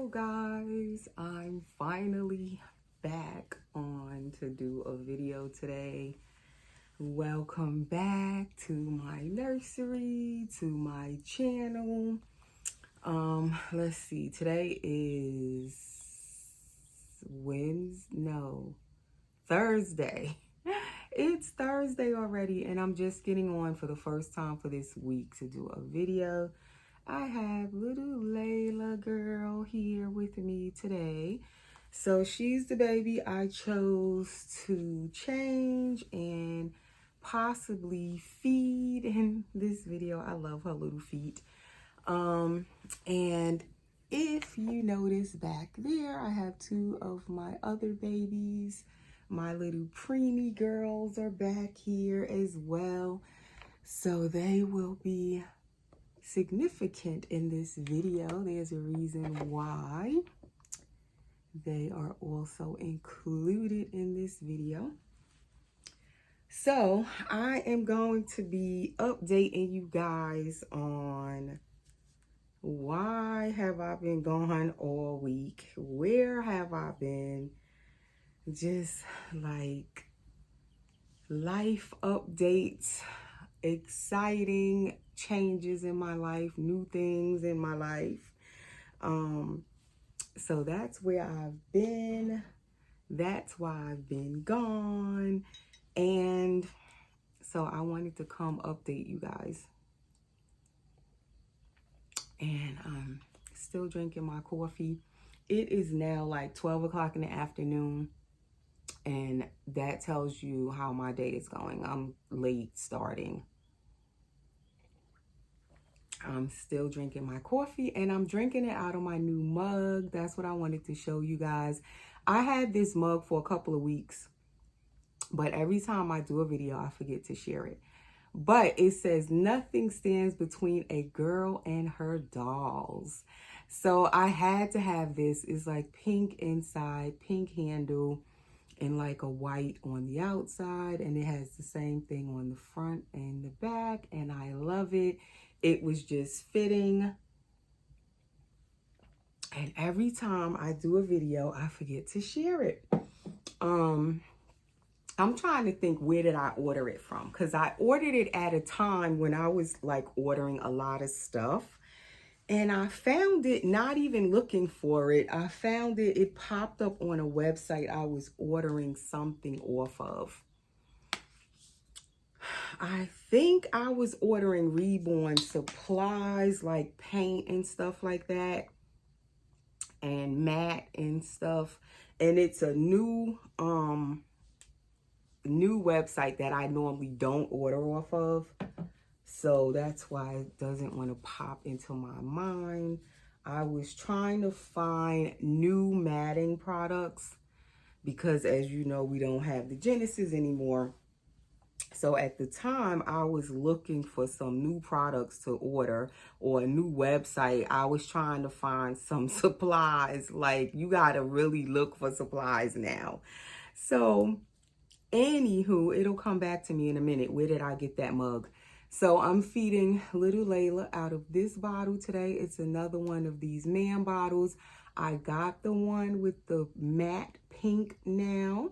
Hello guys, I'm finally back on to do a video today. Welcome back to my nursery, to my channel. Let's see, today is Thursday. It's Thursday already, and I'm just getting on for the first time for this week to do a video. I have little Layla girl here with me today. So she's the baby I chose to change and possibly feed in this video. I love her little feet. And if you notice back there, I have two of my other babies. My little preemie girls are back here as well. So they will be significant in this video. There's a reason why they are also included in this video. So I am going to be updating you guys on why have I been gone all week? Where have I been? Just like life updates, exciting changes in my life, new things in my life. So that's where I've been. That's why I've been gone. And so I wanted to come update you guys. And I'm still drinking my coffee. It is now like 12 o'clock in the afternoon. And that tells you how my day is going. I'm late starting. I'm still drinking my coffee, and I'm drinking it out of my new mug. That's what I wanted to show you guys. I had this mug for a couple of weeks, but every time I do a video, I forget to share it. But it says, nothing stands between a girl and her dolls. So I had to have this. It's like pink inside, pink handle, and like a white on the outside. And it has the same thing on the front and the back. And I love it. It was just fitting. And every time I do a video, I forget to share it. I'm trying to think, where did I order it from? Because I ordered it at a time when I was like ordering a lot of stuff. And I found it, not even looking for it. I found it, it popped up on a website I was ordering something off of. I think I was ordering Reborn supplies like paint and stuff like that, and mat and stuff. And it's a new website that I normally don't order off of. So that's why it doesn't want to pop into my mind. I was trying to find new matting products because, as you know, we don't have the Genesis anymore. So at the time, I was looking for some new products to order or a new website. I was trying to find some supplies. Like, you got to really look for supplies now. So anywho, it'll come back to me in a minute. Where did I get that mug? So I'm feeding little Layla out of this bottle today. It's another one of these man bottles. I got the one with the matte pink now.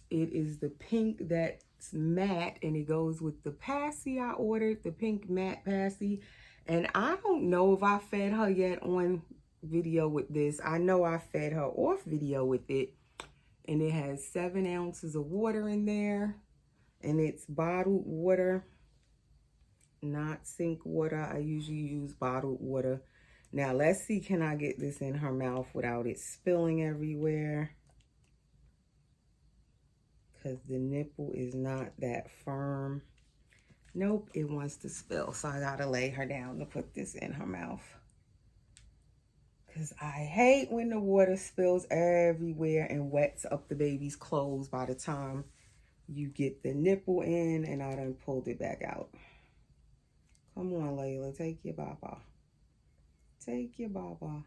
It is the pink that's matte, and it goes with the passy I ordered, the pink matte passy. And I don't know if I fed her yet on video with this. I know I fed her off video with it. And it has 7 ounces of water in there. And it's bottled water, not sink water. I usually use bottled water. Now, let's see, can I get this in her mouth without it spilling everywhere? Because the nipple is not that firm. Nope, it wants to spill. So I got to lay her down to put this in her mouth. Because I hate when the water spills everywhere and wets up the baby's clothes by the time you get the nipple in, and I done pulled it back out. Come on, Layla, take your baba. Take your baba.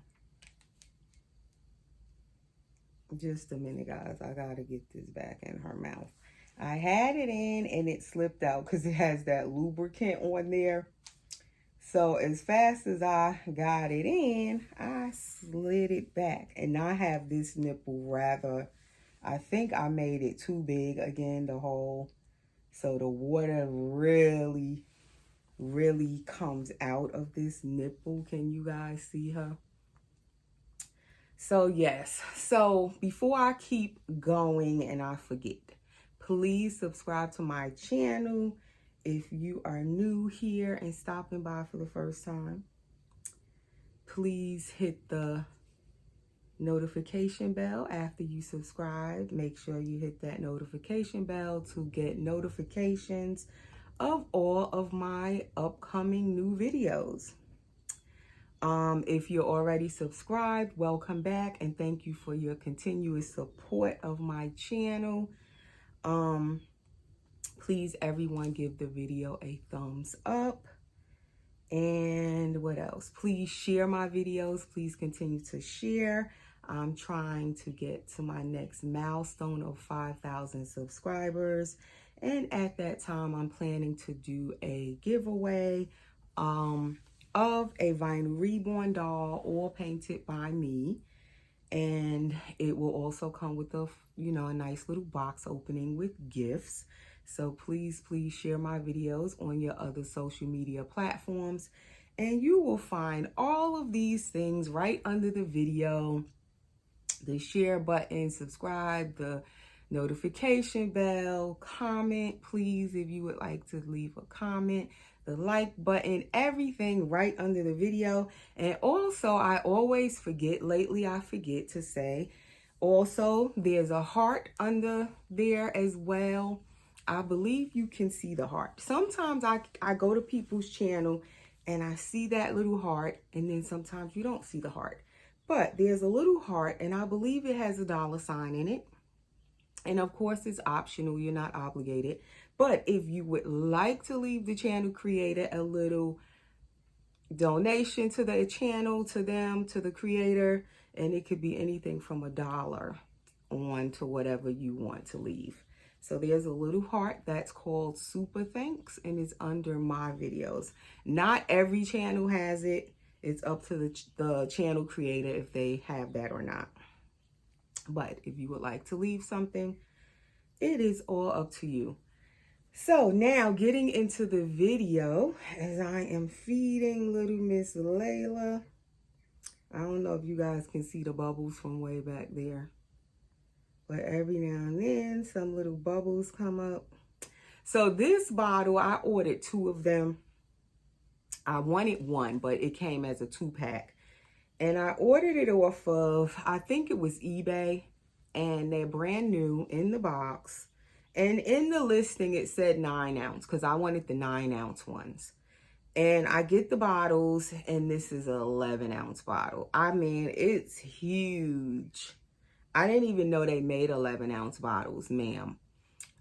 Just a minute, guys. I got to get this back in her mouth. I had it in and it slipped out because it has that lubricant on there. So as fast as I got it in, I slid it back. And I have this nipple rather, I think I made it too big again, the hole. So the water really comes out of this nipple. Can you guys see her? So yes, so before I keep going and I forget, please subscribe to my channel if you are new here and stopping by for the first time. Please hit the notification bell after you subscribe. Make sure you hit that notification bell to get notifications of all of my upcoming new videos. If you're already subscribed, welcome back and thank you for your continuous support of my channel. Please everyone give the video a thumbs up. And what else? Please share my videos. Please continue to share. I'm trying to get to my next milestone of 5,000 subscribers. And at that time, I'm planning to do a giveaway of a Vinyl Reborn doll, all painted by me. And it will also come with a nice little box opening with gifts. So please share my videos on your other social media platforms. And you will find all of these things right under the video. The share button, subscribe, the notification bell, comment, please, if you would like to leave a comment, the like button, everything right under the video. And also, I always forget, lately I forget to say, also, there's a heart under there as well. I believe you can see the heart. Sometimes I go to people's channel and I see that little heart, and then sometimes you don't see the heart. But there's a little heart, and I believe it has a $sign in it. And of course, it's optional. You're not obligated. But if you would like to leave the channel creator a little donation to the channel, to them, to the creator, and it could be anything from $1 on to whatever you want to leave. So there's a little heart that's called Super Thanks, and it's under my videos. Not every channel has it. It's up to the channel creator if they have that or not. But if you would like to leave something, it is all up to you. So now getting into the video, as I am feeding little Miss Layla. I don't know if you guys can see the bubbles from way back there. But every now and then, some little bubbles come up. So this bottle, I ordered 2 of them. I wanted 1, but it came as a 2-pack. And I ordered it off of, I think it was eBay. And they're brand new in the box. And in the listing, it said 9 ounce because I wanted the 9 ounce ones. And I get the bottles, and this is an 11 ounce bottle. I mean, it's huge. I didn't even know they made 11 ounce bottles, ma'am.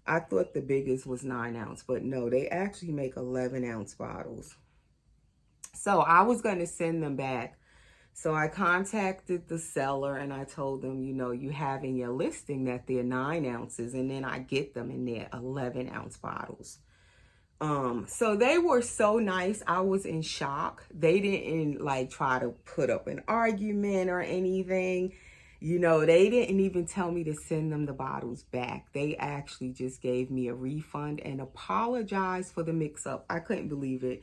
I thought the biggest was 9 ounce, but no, they actually make 11 ounce bottles. So I was going to send them back. So I contacted the seller and I told them, you have in your listing that they're 9 ounces, and then I get them in their 11 ounce bottles. So they were so nice. I was in shock. They didn't try to put up an argument or anything. They didn't even tell me to send them the bottles back. They actually just gave me a refund and apologized for the mix-up. I couldn't believe it.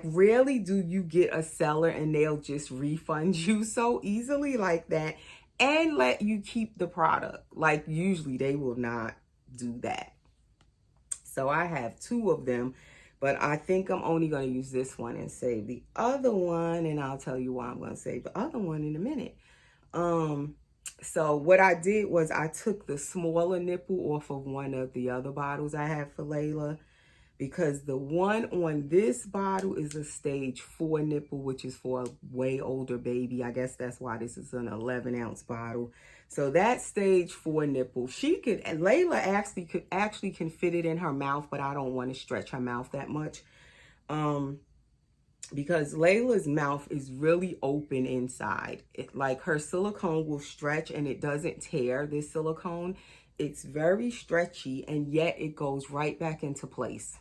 Really, do you get a seller and they'll just refund you so easily like that and let you keep the product? Usually they will not do that. So I have 2 of them, but I think I'm only going to use this one and save the other one, and I'll tell you why I'm going to save the other one in a minute. So what I did was I took the smaller nipple off of one of the other bottles I have for Layla, because the one on this bottle is a stage 4 nipple, which is for a way older baby. I guess that's why this is an 11 ounce bottle. So that stage 4 nipple, Layla actually can fit it in her mouth, but I don't want to stretch her mouth that much. Because Layla's mouth is really open inside. Her silicone will stretch and it doesn't tear, this silicone. It's very stretchy, and yet it goes right back into place.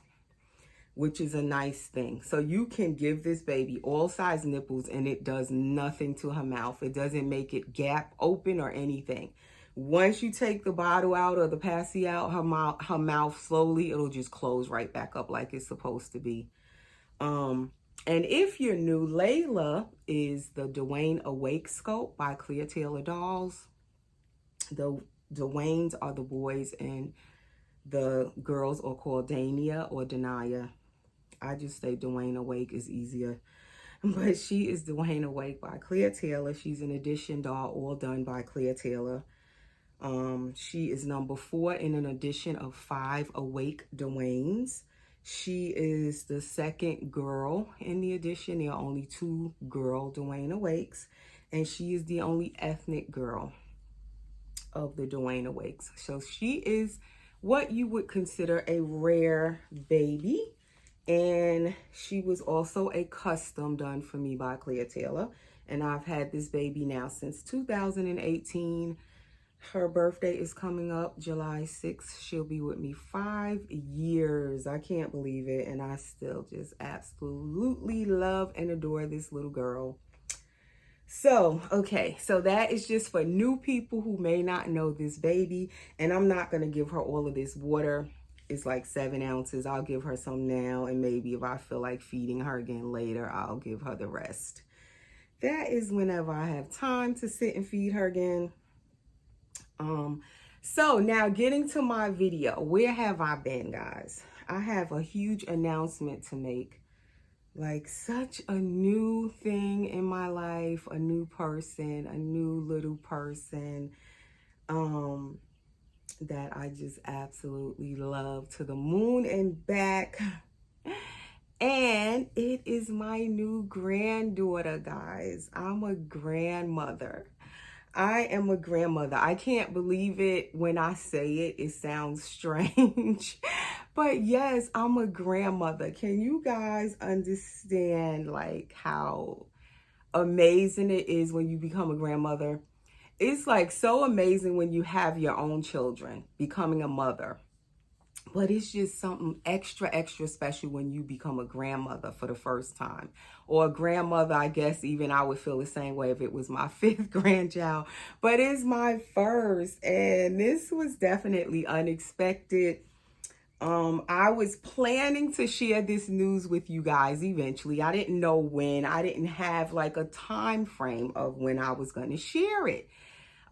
which is a nice thing. So you can give this baby all size nipples and it does nothing to her mouth. It doesn't make it gap open or anything. Once you take the bottle out or the passy out, her mouth slowly, it'll just close right back up like it's supposed to be. And if you're new, Layla is the Dwayne Awake sculpt by Clear Taylor Dolls. The Dwaynes are the boys and the girls are called Dania or Denia. I just say Dwayne Awake is easier. But she is Dwayne Awake by Clear Taylor. She's an edition doll, all done by Clear Taylor. She is number 4 in an edition of 5 Awake Dwaynes. She is the second girl in the edition. There are only 2 girl Dwayne Awakes. And she is the only ethnic girl of the Dwayne Awakes. So she is what you would consider a rare baby. And she was also a custom done for me by Clear Taylor. And I've had this baby now since 2018. Her birthday is coming up July 6th. She'll be with me 5 years. I can't believe it. And I still just absolutely love and adore this little girl. So, okay, so that is just for new people who may not know this baby. And I'm not going to give her all of this water. It's like 7 ounces. I'll give her some now, and maybe if I feel like feeding her again later, I'll give her the rest. That is whenever I have time to sit and feed her again. So now getting to my video, where have I been, guys? I have a huge announcement to make. Like such a new thing in my life, a new person, a new little person. That I just absolutely love to the moon and back. And it is my new granddaughter, guys. I'm a grandmother. I am a grandmother. I can't believe it when I say it. It sounds strange. But yes, I'm a grandmother. Can you guys understand like how amazing it is when you become a grandmother? It's like so amazing when you have your own children, becoming a mother. But it's just something extra, extra special when you become a grandmother for the first time. Or a grandmother, I guess even I would feel the same way if it was my 5th grandchild. But it's my first. And this was definitely unexpected. I was planning to share this news with you guys eventually. I didn't know when. I didn't have like a time frame of when I was going to share it.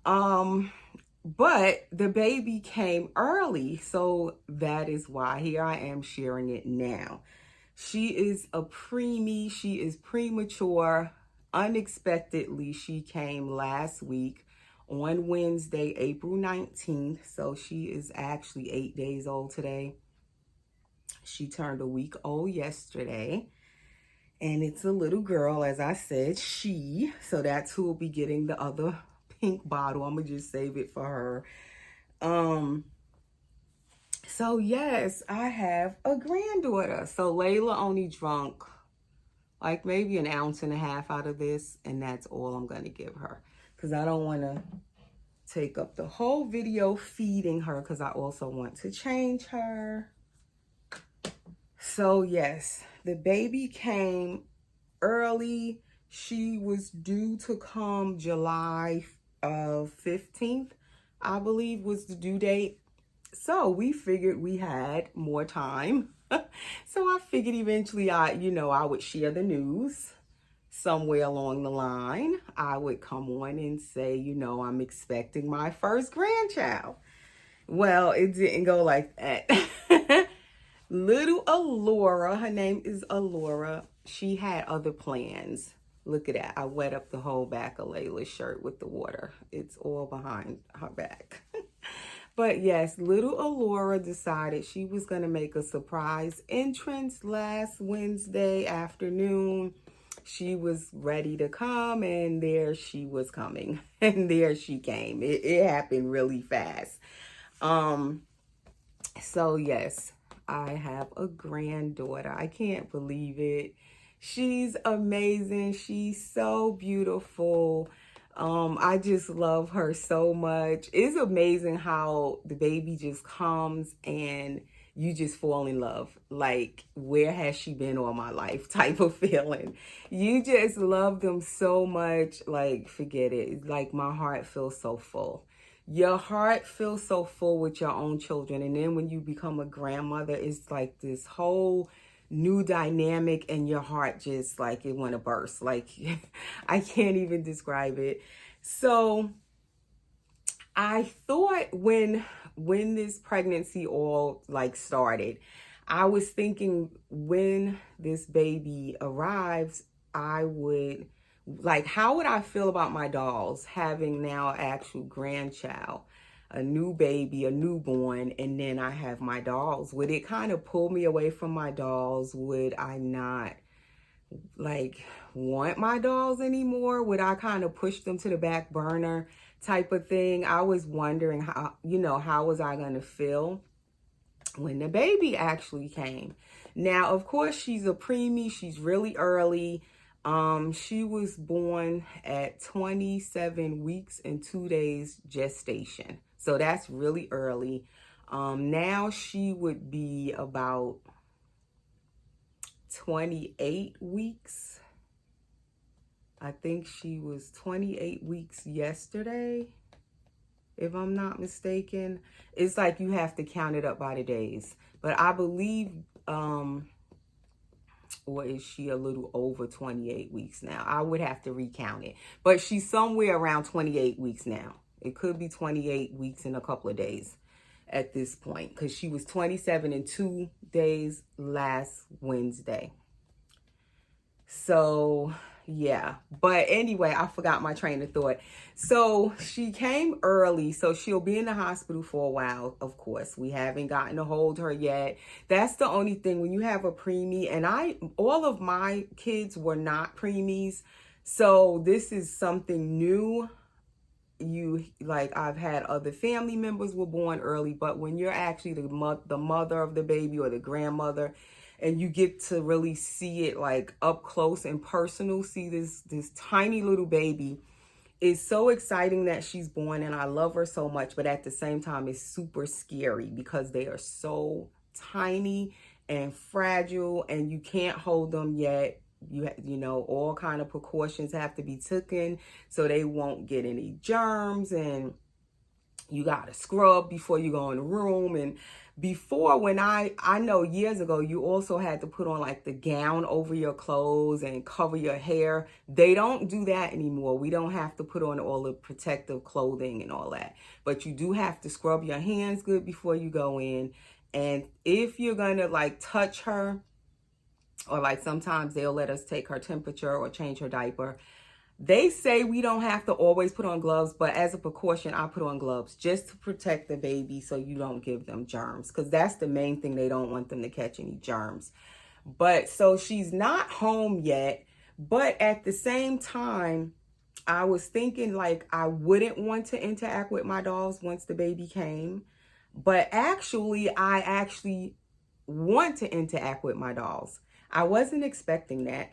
But the baby came early, so that is why here I am sharing it now. She is a preemie. She is premature. Unexpectedly, she came last week on Wednesday, April 19th. So she is actually 8 days old today. She turned a week old yesterday. And it's a little girl, as I said, she. So that's who will be getting the other pink bottle. I'm gonna just save it for her. So yes, I have a granddaughter. So Layla only drunk like maybe 1.5 ounces out of this, and that's all I'm gonna give her because I don't want to take up the whole video feeding her because I also want to change her. So yes, the baby came early. She was due to come July 15th, I believe was the due date. So we figured we had more time. So I figured eventually I would share the news somewhere along the line. I would come on and say, I'm expecting my first grandchild. Well, it didn't go like that. Little Alora, her name is Alora. She had other plans. Look at that. I wet up the whole back of Layla's shirt with the water. It's all behind her back. But yes, little Alora decided she was going to make a surprise entrance last Wednesday afternoon. She was ready to come, and there she was coming. And there she came. It happened really fast. So yes, I have a granddaughter. I can't believe it. She's amazing. She's so beautiful. I just love her so much. It's amazing how the baby just comes and you just fall in love. Like, where has she been all my life type of feeling. You just love them so much. Like, forget it. Like, my heart feels so full. Your heart feels so full with your own children. And then when you become a grandmother, it's like this whole new dynamic, and your heart just like it want to burst. Like, I can't even describe it. So I thought when this pregnancy all like started, I was thinking when this baby arrives, I would like, how would I feel about my dolls having now an actual grandchild, a new baby, a newborn, and then I have my dolls? Would it kind of pull me away from my dolls? Would I not like want my dolls anymore? Would I kind of push them to the back burner type of thing? I was wondering how, how was I going to feel when the baby actually came. Now, of course, she's a preemie. She's really early. She was born at 27 weeks and 2 days gestation. So that's really early. Now she would be about 28 weeks. I think she was 28 weeks yesterday, if I'm not mistaken. It's like you have to count it up by the days. But I believe, or is she a little over 28 weeks now? I would have to recount it. But she's somewhere around 28 weeks now. It could be 28 weeks in a couple of days at this point, because she was 27 and 2 days last Wednesday. So yeah, but anyway, I forgot my train of thought. So she came early, so she'll be in the hospital for a while. Of course, we haven't gotten to hold her yet. That's the only thing when you have a preemie, and all of my kids were not preemies, so this is something new. I've had other family members were born early, but when you're actually the mother of the baby or the grandmother, and you get to really see it like up close and personal, see this tiny little baby, it's so exciting that she's born, and I love her so much. But at the same time, it's super scary because they are so tiny and fragile, and you can't hold them yet. You know, all kind of precautions have to be taken so they won't get any germs, and you got to scrub before you go in the room. And before, when I know years ago, you also had to put on like the gown over your clothes and cover your hair. They don't do that anymore. We don't have to put on all the protective clothing and all that. But you do have to scrub your hands good before you go in. And if you're going to like touch her, or like sometimes they'll let us take her temperature or change her diaper, they say we don't have to always put on gloves, but as a precaution, I put on gloves just to protect the baby so you don't give them germs, because that's the main thing. They don't want them to catch any germs. But so she's not home yet, but at the same time, I was thinking like I wouldn't want to interact with my dolls once the baby came, but I actually want to interact with my dolls. I wasn't expecting that.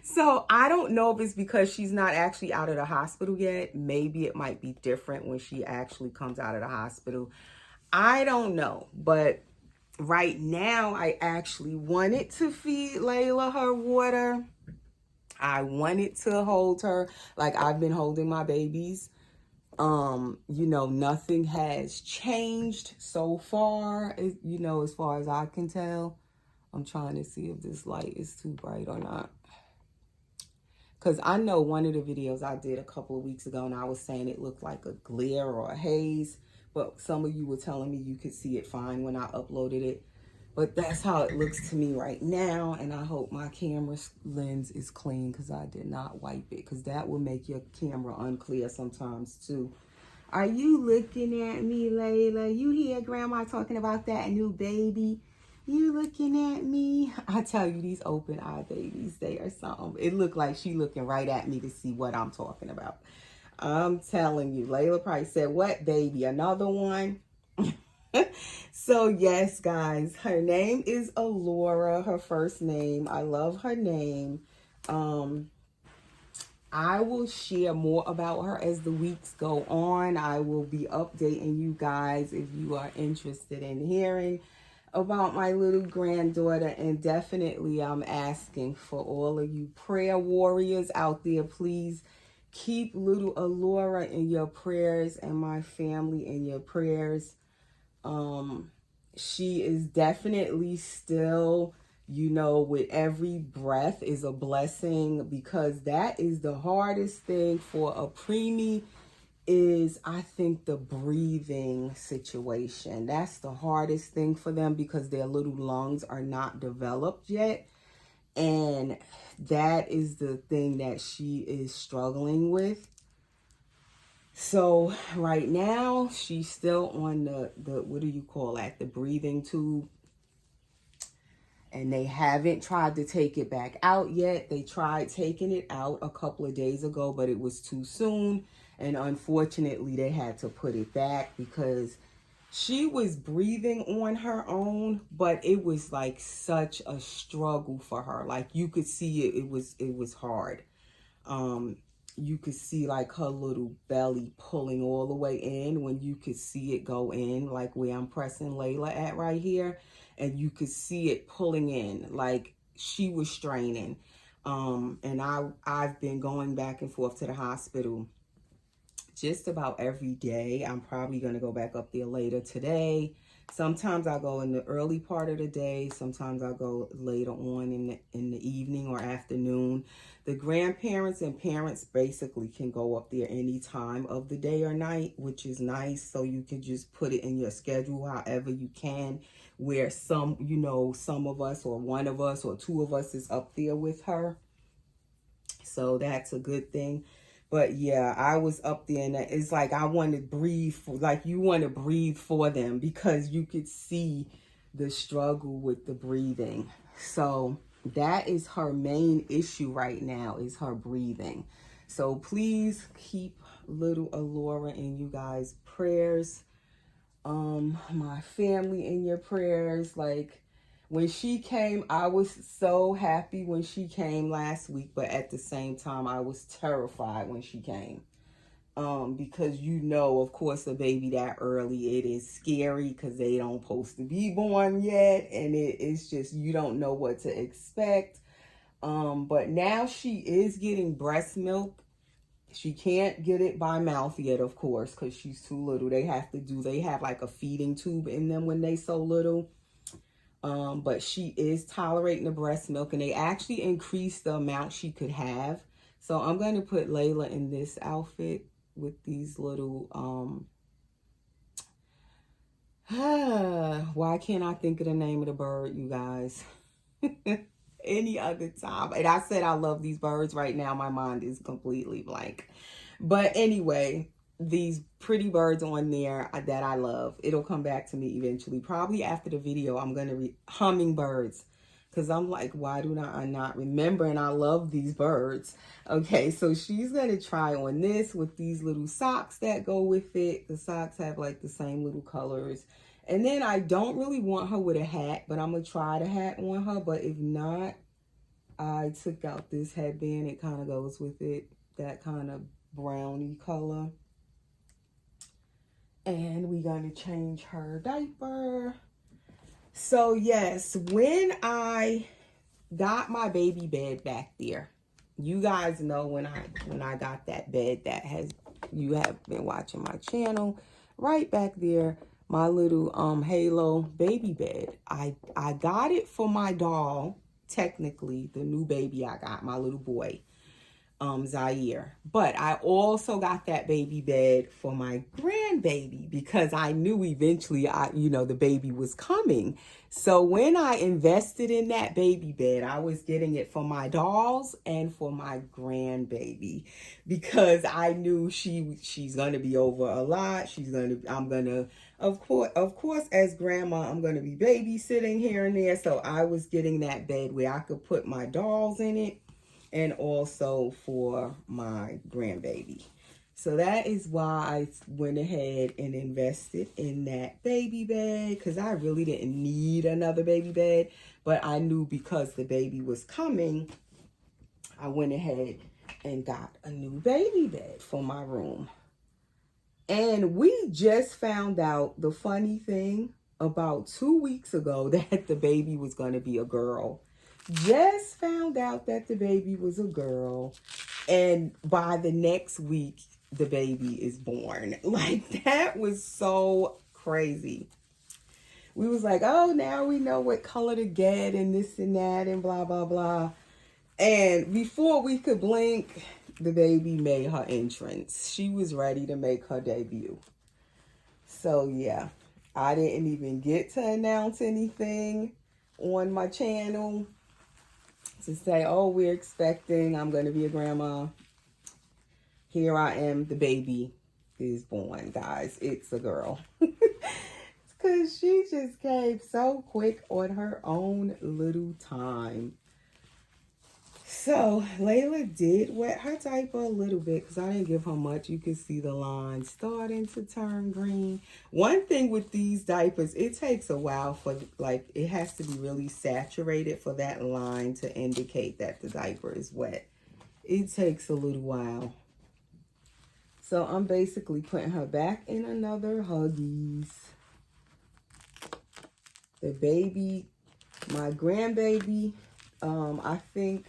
So I don't know if it's because she's not actually out of the hospital yet. Maybe it might be different when she actually comes out of the hospital. I don't know. But right now, I actually wanted to feed Layla her water. I wanted to hold her like I've been holding my babies. Nothing has changed so far, as far as I can tell. I'm trying to see if this light is too bright or not. Because I know one of the videos I did a couple of weeks ago, and I was saying it looked like a glare or a haze. But some of you were telling me you could see it fine when I uploaded it. But that's how it looks to me right now. And I hope my camera lens is clean, because I did not wipe it. Because that will make your camera unclear sometimes too. Are you looking at me, Layla? You hear Grandma talking about that new baby? You looking at me? I tell you, these open eye babies, they are something. It looked like she looking right at me to see what I'm talking about. I'm telling you, Layla probably said, "What baby? Another one?" So yes, guys, her name is Alora, her first name. I love her name. I will share more about her as the weeks go on. I will be updating you guys if you are interested in hearing about my little granddaughter, and definitely I'm asking for all of you prayer warriors out there, please keep little Alora in your prayers and my family in your prayers. She is definitely still, you know, with every breath is a blessing, because that is the hardest thing for a preemie, is I think the breathing situation. That's the hardest thing for them, because their little lungs are not developed yet. And that is the thing that she is struggling with. So right now she's still on the what do you call that? The breathing tube. And they haven't tried to take it back out yet. They tried taking it out a couple of days ago, but it was too soon. And unfortunately, they had to put it back, because she was breathing on her own, but it was like such a struggle for her. Like you could see it was hard. You could see like her little belly pulling all the way in, when you could see it go in, like where I'm pressing Layla at right here. And you could see it pulling in, like she was straining. And I've been going back and forth to the hospital just about every day. I'm probably going to go back up there later today. Sometimes I go in the early part of the day. Sometimes I go later on in the evening or afternoon. The grandparents and parents basically can go up there any time of the day or night, which is nice. So you can just put it in your schedule however you can, where some, you know, some of us or one of us or two of us is up there with her. So that's a good thing. But yeah, I was up there, and it's like I want to breathe, like you want to breathe for them, because you could see the struggle with the breathing. So that is her main issue right now, is her breathing. So please keep little Alora in you guys' prayers. My family in your prayers. Like, when she came, I was so happy when she came last week, but at the same time, I was terrified when she came. Because you know, of course, a baby that early, it is scary, because they don't supposed to be born yet, and it's just, you don't know what to expect. But now she is getting breast milk. She can't get it by mouth yet, of course, because she's too little. They have like a feeding tube in them when they so little. But she is tolerating the breast milk, and they actually increased the amount she could have. So I'm going to put Layla in this outfit with these little, why can't I think of the name of the bird, you guys? Any other time. And I said I love these birds. Right now my mind is completely blank. But anyway, these pretty birds on there that I love. It'll come back to me eventually. Probably after the video, I'm going to hummingbirds. Because I'm like, why do I not remember? And I love these birds. Okay, so she's going to try on this with these little socks that go with it. The socks have like the same little colors. And then I don't really want her with a hat, but I'm going to try the hat on her. But if not, I took out this headband. It kind of goes with it. That kind of brownie color. And we're going to change her diaper. So yes, when I got my baby bed back there, you guys know when I got that bed, you have been watching my channel, right back there, my little Halo baby bed. I got it for my doll, technically the new baby I got, my little boy, Zaire. But I also got that baby bed for my grandbaby, because I knew eventually the baby was coming. So when I invested in that baby bed, I was getting it for my dolls and for my grandbaby, because I knew she's going to be over a lot. Of course, as grandma, I'm going to be babysitting here and there. So I was getting that bed where I could put my dolls in it, and also for my grandbaby. So that is why I went ahead and invested in that baby bed, because I really didn't need another baby bed, but I knew because the baby was coming, I went ahead and got a new baby bed for my room. And we just found out the funny thing. about 2 weeks ago that the baby was going to be a girl. Just found out that the baby was a girl. And by the next week, the baby is born. Like, that was so crazy. We was like, oh, now we know what color to get and this and that and blah, blah, blah. And before we could blink, the baby made her entrance. She was ready to make her debut. So, yeah, I didn't even get to announce anything on my channel to say, oh, we're expecting, I'm going to be a grandma. Here I am, the baby is born, guys. It's a girl. Because she just came so quick on her own little time. So Layla did wet her diaper a little bit because I didn't give her much. You can see the line starting to turn green. One thing with these diapers, it takes a while for, like, it has to be really saturated for that line to indicate that the diaper is wet. It takes a little while. So I'm basically putting her back in another Huggies. The baby, my grandbaby, I think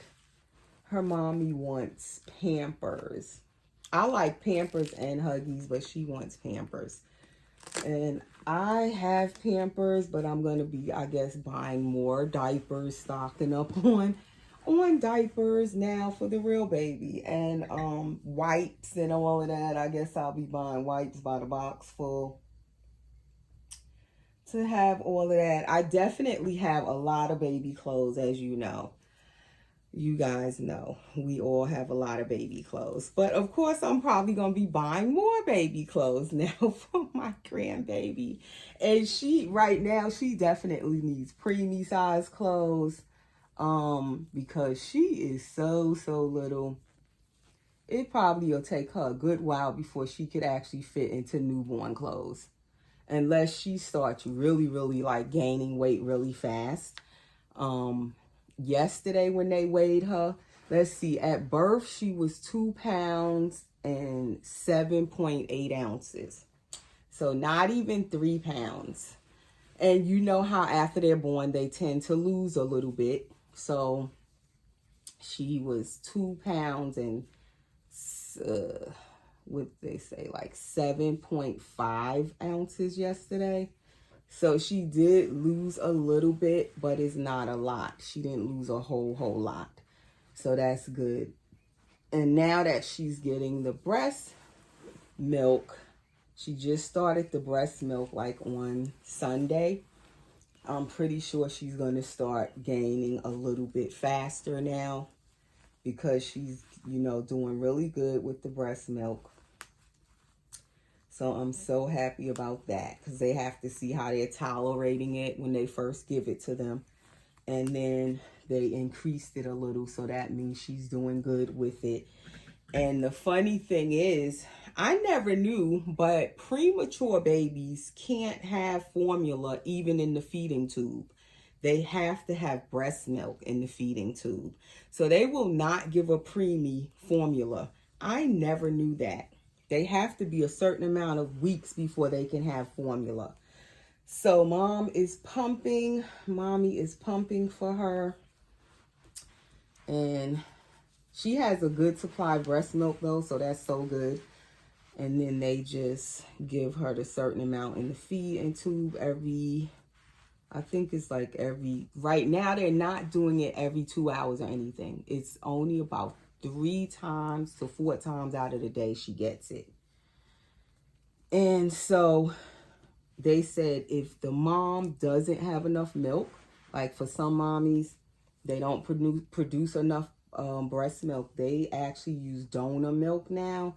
her mommy wants Pampers. I like Pampers and Huggies, but she wants Pampers. And I have Pampers, but I'm going to be, I guess, buying more diapers, stocking up on diapers now for the real baby. And wipes and all of that. I guess I'll be buying wipes by the box full to have all of that. I definitely have a lot of baby clothes, as you know. You guys know we all have a lot of baby clothes. But of course, I'm probably going to be buying more baby clothes now for my grandbaby. And right now, she definitely needs preemie size clothes because she is so little. It probably will take her a good while before she could actually fit into newborn clothes. Unless she starts really like gaining weight really fast. Yesterday when they weighed her, let's see, at birth she was 2 pounds and 7.8 ounces. So not even 3 pounds. And you know how after they're born they tend to lose a little bit. So she was 2 pounds and what they say, like 7.5 ounces yesterday. So she did lose a little bit, but it's not a lot. She didn't lose a whole lot. So that's good. And now that she's getting the breast milk, she just started the breast milk like on Sunday. I'm pretty sure she's going to start gaining a little bit faster now because she's, you know, doing really good with the breast milk. So I'm so happy about that because they have to see how they're tolerating it when they first give it to them. And then they increased it a little, so that means she's doing good with it. And the funny thing is, I never knew, but premature babies can't have formula even in the feeding tube. They have to have breast milk in the feeding tube. So they will not give a preemie formula. I never knew that. They have to be a certain amount of weeks before they can have formula. So mommy is pumping for her. And she has a good supply of breast milk though, so that's so good. And then they just give her the certain amount in the feeding tube I think it's like right now they're not doing it every 2 hours or anything. It's only about 3 times to 4 times out of the day she gets it. And so they said if the mom doesn't have enough milk, like for some mommies, they don't produce enough breast milk. They actually use donor milk now,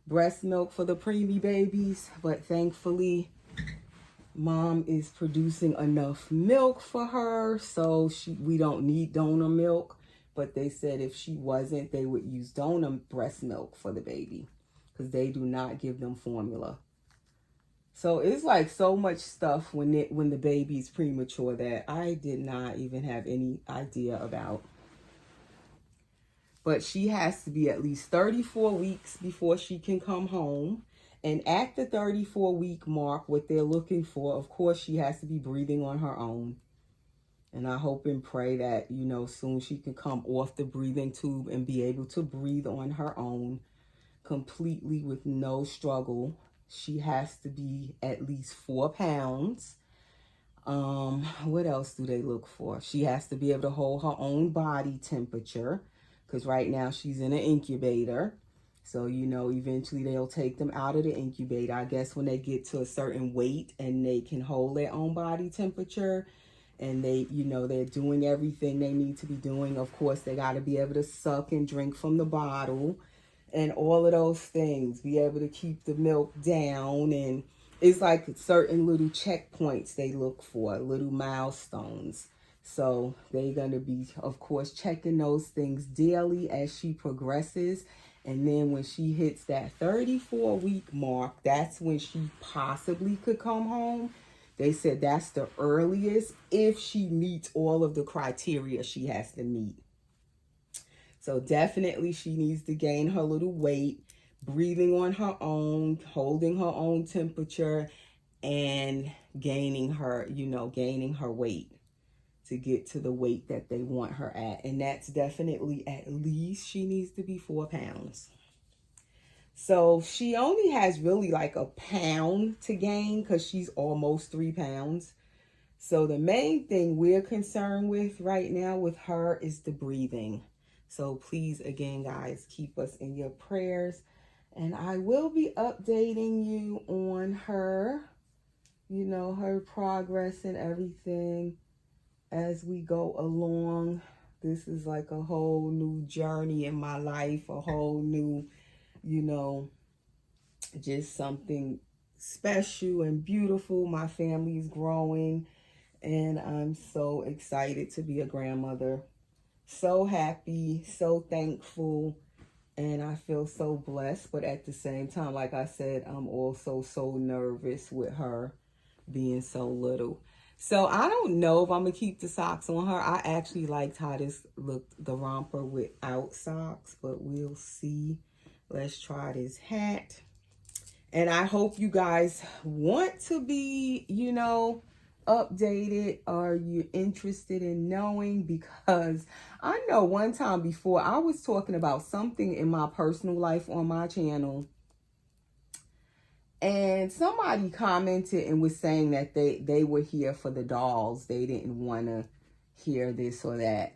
breast milk for the preemie babies. But thankfully, mom is producing enough milk for her, so we don't need donor milk. But they said if she wasn't, they would use donor breast milk for the baby because they do not give them formula. So it's like so much stuff when the baby's premature that I did not even have any idea about. But she has to be at least 34 weeks before she can come home. And at the 34-week mark, what they're looking for, of course, she has to be breathing on her own. And I hope and pray that, you know, soon she can come off the breathing tube and be able to breathe on her own completely with no struggle. She has to be at least 4 pounds. What else do they look for? She has to be able to hold her own body temperature, because right now she's in an incubator. So, you know, eventually they'll take them out of the incubator. I guess when they get to a certain weight and they can hold their own body temperature and they, you know, they're doing everything they need to be doing. Of course, they got to be able to suck and drink from the bottle and all of those things, be able to keep the milk down. And it's like certain little checkpoints they look for, little milestones. So they're going to be, of course, checking those things daily as she progresses. And then when she hits that 34-week mark, that's when she possibly could come home. They said that's the earliest if she meets all of the criteria she has to meet. So definitely she needs to gain her little weight, breathing on her own, holding her own temperature, and gaining her, you know, gaining her weight to get to the weight that they want her at. And that's definitely at least she needs to be 4 pounds. So she only has really like a pound to gain because she's almost 3 pounds. So the main thing we're concerned with right now with her is the breathing. So please, again, guys, keep us in your prayers. And I will be updating you on her, you know, her progress and everything as we go along. This is like a whole new journey in my life, a whole new, you know, just something special and beautiful. My family's growing, and I'm so excited to be a grandmother. So happy, so thankful, and I feel so blessed. But at the same time, like I said, I'm also so nervous with her being so little. So I don't know if I'm going to keep the socks on her. I actually liked how this looked, the romper without socks, but we'll see. Let's try this hat. And I hope you guys want to be, you know, updated, or you're interested in knowing, because I know one time before I was talking about something in my personal life on my channel, and somebody commented and was saying that they were here for the dolls. They didn't want to hear this or that.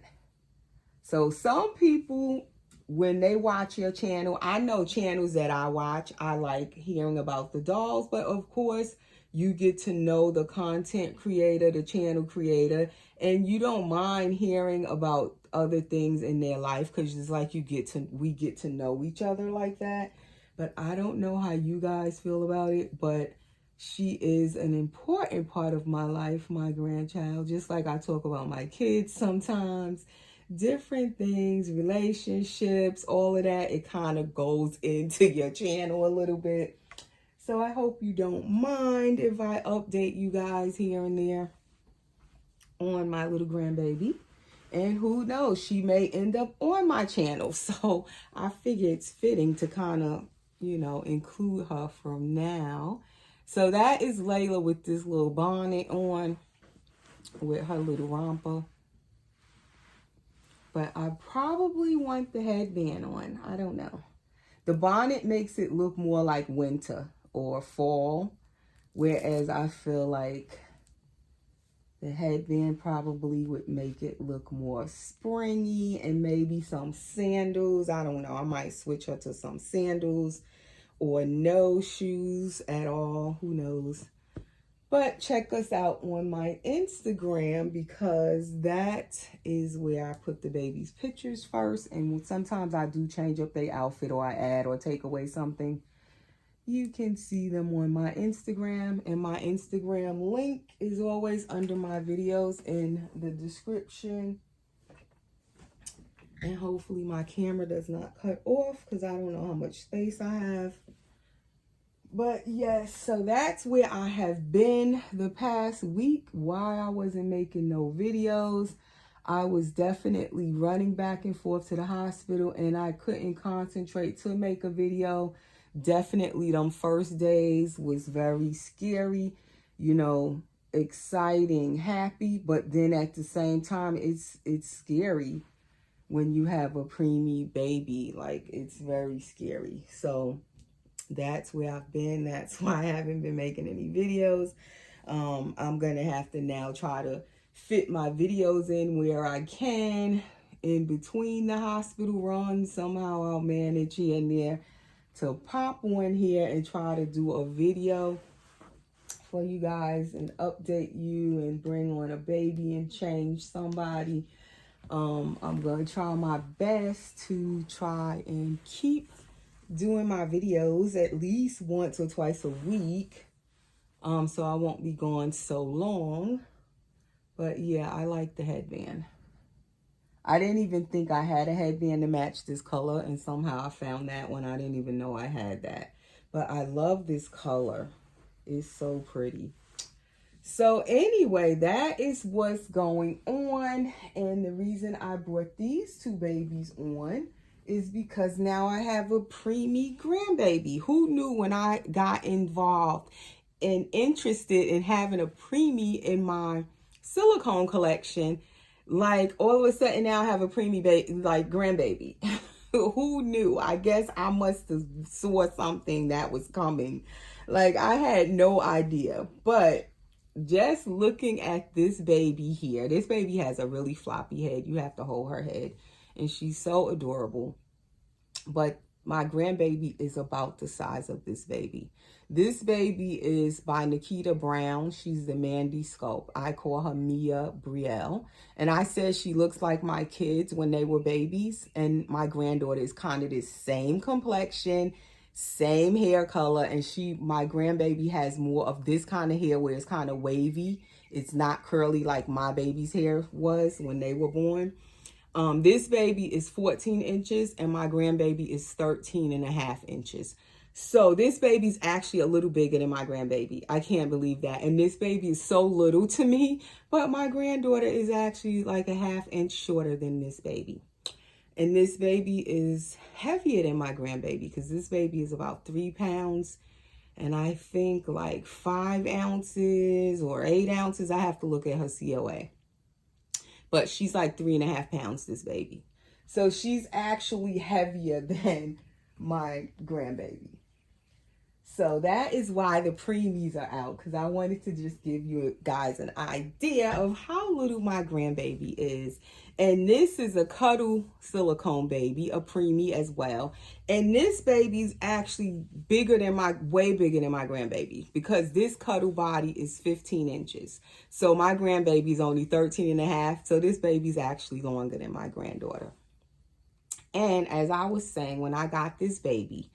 So some people, when they watch your channel, I know channels that I watch, I like hearing about the dolls, but of course you get to know the content creator, the channel creator, and you don't mind hearing about other things in their life, because it's like we get to know each other like that. But I don't know how you guys feel about it, but she is an important part of my life, my grandchild, just like I talk about my kids sometimes. Different things, relationships, all of that, it kind of goes into your channel a little bit. So I hope you don't mind if I update you guys here and there on my little grandbaby. And who knows, she may end up on my channel. So I figure it's fitting to kind of, you know, include her from now. So that is Layla with this little bonnet on with her little romper. But I probably want the headband on. I don't know. The bonnet makes it look more like winter or fall, whereas I feel like the headband probably would make it look more springy, and maybe some sandals. I don't know. I might switch her to some sandals or no shoes at all. Who knows? But check us out on my Instagram, because that is where I put the baby's pictures first. And sometimes I do change up their outfit, or I add or take away something. You can see them on my Instagram, and my Instagram link is always under my videos in the description. And hopefully my camera does not cut off, because I don't know how much space I have. But yes, so that's where I have been the past week. Why I wasn't making no videos. I was definitely running back and forth to the hospital, and I couldn't concentrate to make a video Definitely them first days was very scary, you know, exciting, happy, but then at the same time it's scary when you have a preemie baby. Like, it's very scary. So that's where I've been. That's why I haven't been making any videos. I'm gonna have to now try to fit my videos in where I can in between the hospital runs. Somehow I'll manage here and there to pop one here and try to do a video for you guys and update you and bring on a baby and change somebody. I'm going to try my best to try and keep doing my videos at least once or twice a week, so I won't be gone so long. But yeah, I like the headband. I didn't even think I had a headband to match this color, and somehow I found that when I didn't even know I had that. But I love this color. It's so pretty. So anyway, that is what's going on. And the reason I brought these two babies on is because now I have a preemie grandbaby. Who knew when I got involved and interested in having a preemie in my silicone collection, like all of a sudden now I have a preemie baby, like grandbaby. Who knew? I guess I must have saw something that was coming. Like, I had no idea. But just looking at this baby here, this baby has a really floppy head. You have to hold her head. And she's so adorable. But my grandbaby is about the size of this baby. This baby is by Nikita Brown. She's the Mandy Sculpt. I call her Mia Brielle. And I said she looks like my kids when they were babies. And my granddaughter is kind of the same complexion, same hair color. And my grandbaby has more of this kind of hair where it's kind of wavy. It's not curly like my baby's hair was when they were born. This baby is 14 inches and my grandbaby is 13.5 inches. So this baby's actually a little bigger than my grandbaby. I can't believe that. And this baby is so little to me, but my granddaughter is actually like a ½ inch shorter than this baby. And this baby is heavier than my grandbaby because this baby is about 3 pounds. And I think like 5 ounces or 8 ounces. I have to look at her COA. But she's like 3.5 pounds, this baby. So she's actually heavier than my grandbaby. So that is why the preemies are out, because I wanted to just give you guys an idea of how little my grandbaby is. And this is a cuddle silicone baby, a preemie as well. And this baby's actually way bigger than my grandbaby, because this cuddle body is 15 inches. So my grandbaby's only 13.5. So this baby's actually longer than my granddaughter. And as I was saying, when I got this baby,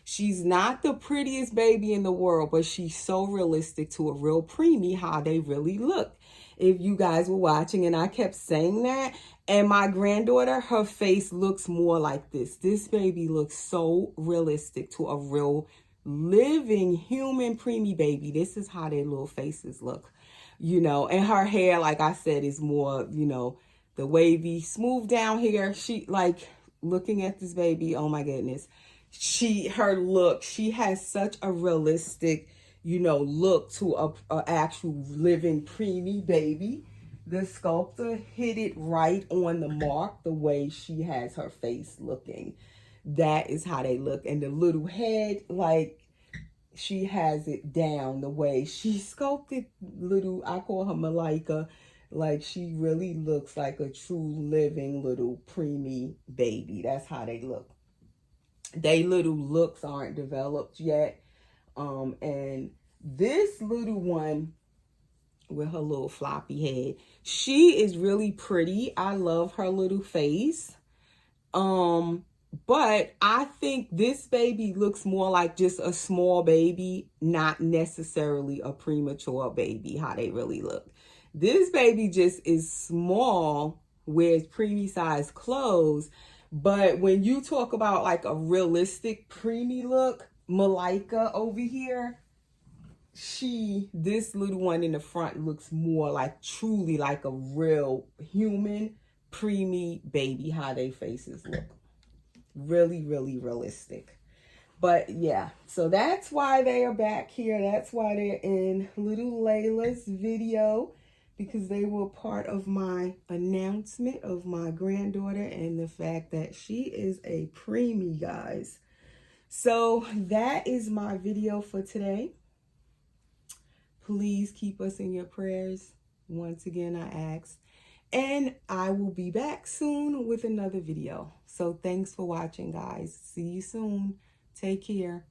she's not the prettiest baby in the world, but she's so realistic to a real preemie, how they really look. If you guys were watching, and I kept saying that, and my granddaughter, her face looks more like this. This baby looks so realistic to a real living human preemie baby. This is how their little faces look, you know. And her hair, like I said, is more, you know, the wavy, smooth down hair. She, like, looking at this baby, oh my goodness. She has such a realistic, you know, look to a actual living preemie baby. The sculptor hit it right on the mark, the way she has her face looking. That is how they look. And the little head, like, she has it down the way she sculpted little, I call her Malika. Like, she really looks like a true living little preemie baby. That's how they look. They little looks aren't developed yet. And this little one with her little floppy head, she is really pretty. I love her little face. But I think this baby looks more like just a small baby, not necessarily a premature baby, how they really look. This baby just is small, wears preemie size clothes. But when you talk about like a realistic preemie look, Malika over here, this little one in the front looks more like truly like a real human preemie baby, how their faces look. Really, really realistic. But yeah, so that's why they are back here. That's why they're in little Layla's video, because they were part of my announcement of my granddaughter and the fact that she is a preemie, guys. So that is my video for today. Please keep us in your prayers. Once again, I ask. And I will be back soon with another video. So thanks for watching, guys. See you soon. Take care.